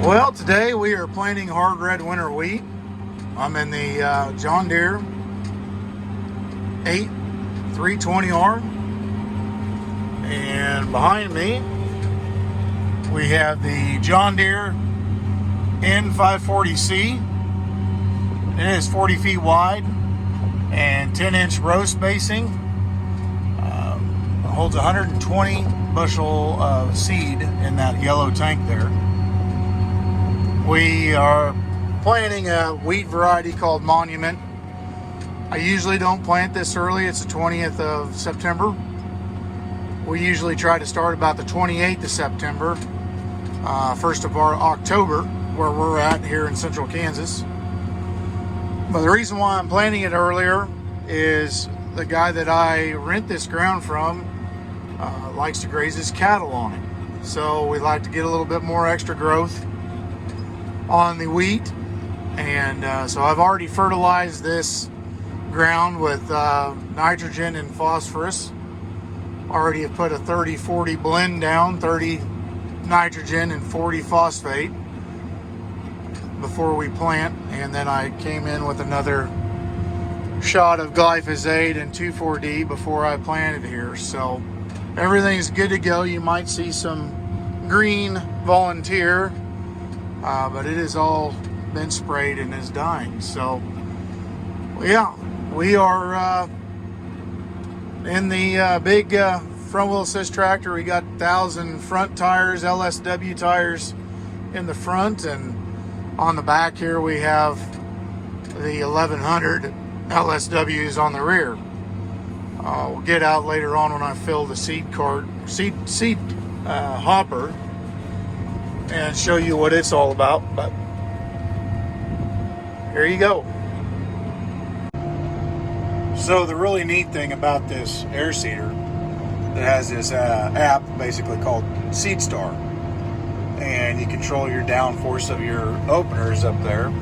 Well, today we are planting hard red winter wheat. I'm in the John Deere 8320R, and behind me we have the John Deere N540C. It is 40 feet wide and 10-inch row spacing. Holds 120 bushel of seed in that yellow tank there. We are planting a wheat variety called Monument. I usually don't plant this early. It's the 20th of September. We usually try to start about the 28th of September, 1st of October, where we're at here in central Kansas. But the reason why I'm planting it earlier is the guy that I rent this ground from likes to graze his cattle on it. So we like to get a little bit more extra growth on the wheat. And so I've already fertilized this ground with nitrogen and phosphorus. Already have put a 30-40 blend down, 30 nitrogen and 40 phosphate before we plant. And then I came in with another shot of glyphosate and 2,4-D before I planted here. So everything's good to go. You might see some green volunteer, but it has all been sprayed and is dying. So yeah, we are in the big front wheel assist tractor. We got 1,000 front tires, LSW tires in the front, and on the back here we have the 1,100 LSWs on the rear. We'll get out later on when I fill the seed hopper and show you what it's all about. But here you go. So the really neat thing about this air seeder, that has this app basically called Seed Star, and you control your downforce of your openers up there,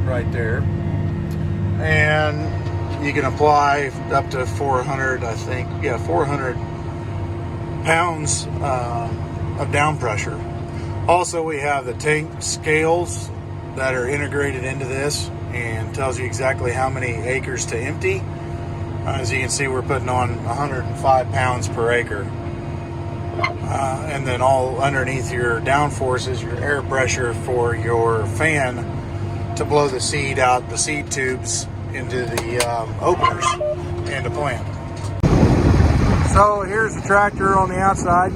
right there, and you can apply up to 400, I think, 400 pounds of down pressure. Also, we have the tank scales that are integrated into this and tells you exactly how many acres to empty. As you can see, we're putting on 105 pounds per acre. And then all underneath your downforce is your air pressure for your fan to blow the seed out, the seed tubes, into the openers and to plant. So here's the tractor on the outside.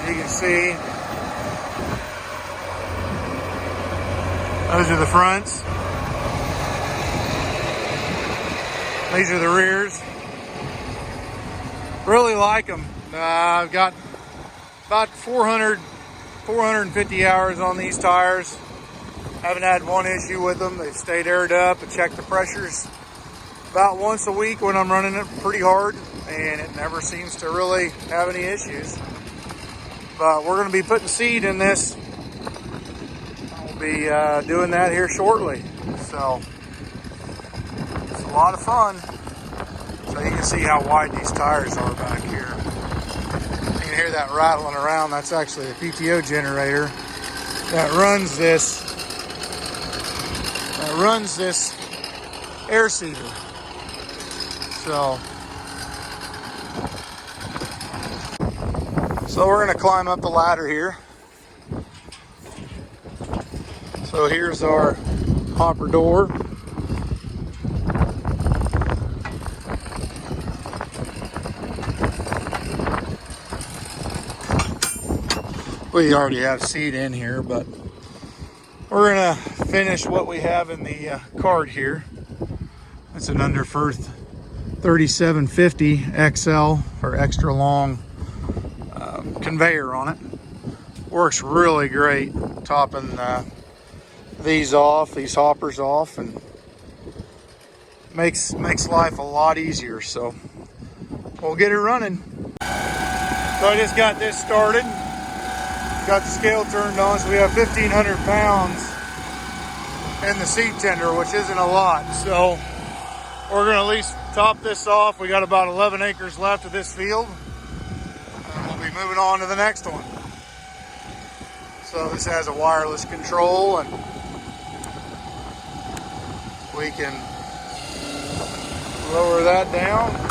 You can see those are the fronts. These are the rears. Really like them. I've got about 450 hours on these tires. Haven't had one issue with them. They've stayed aired up. I check the pressures about once a week when I'm running it pretty hard, and it never seems to really have any issues. But we're going to be putting seed in this. I'll be doing that here shortly. So it's a lot of fun. So you can see how wide these tires are back here. You can hear that rattling around. That's actually a PTO generator that runs this air seeder. So we're going to climb up the ladder here. So here's our hopper door. We already have seed in here, but we're going to finish what we have in the cart here. It's an Underfirth 3750 XL or extra long conveyor on it. Works really great topping these hoppers off, and makes life a lot easier. So we'll get it running. So I just got this started. Got the scale turned on, so we have 1,500 pounds in the seed tender, which isn't a lot. So we're going to at least top this off. We got about 11 acres left of this field. moving on to the next one. So this has a wireless control, and we can lower that down.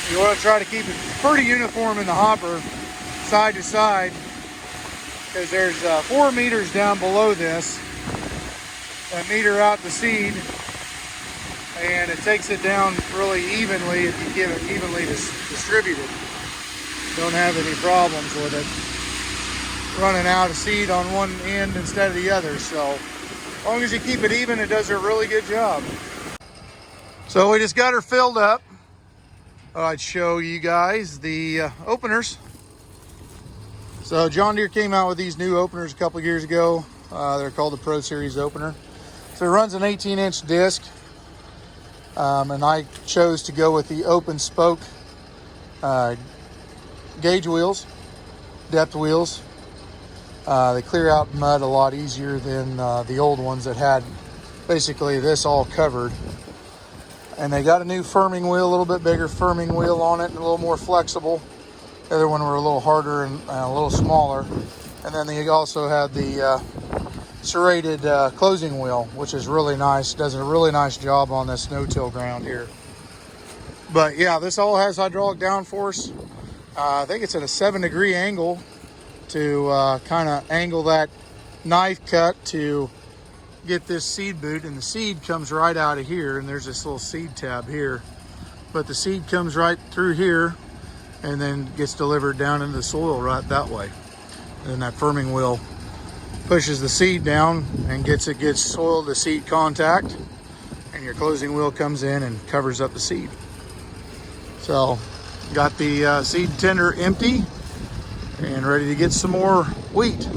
You want to try to keep it pretty uniform in the hopper, side to side, because there's 4 meters down below this that meter out the seed, and it takes it down really evenly if you give it evenly distributed. Don't have any problems with it running out of seed on one end instead of the other. So as long as you keep it even, it does a really good job. So we just got her filled up. I'd show you guys the openers. So John Deere came out with these new openers a couple years ago. They're called the Pro Series opener. So it runs an 18-inch disc, and I chose to go with the open spoke gauge wheels, depth wheels. They clear out mud a lot easier than the old ones that had basically this all covered. And they got a new firming wheel, a little bit bigger firming wheel on it, and a little more flexible. The other one were a little harder and a little smaller. And then they also had the serrated closing wheel, which is really nice. Does a really nice job on this no-till ground here. But yeah, this all has hydraulic downforce. I think it's at a 7-degree angle to kind of angle that knife cut to get this seed boot, and the seed comes right out of here, and there's this little seed tab here, but the seed comes right through here and then gets delivered down into the soil right that way. And then that firming wheel pushes the seed down and gets soil to seed contact, and your closing wheel comes in and covers up the seed. So got the seed tender empty and ready to get some more wheat.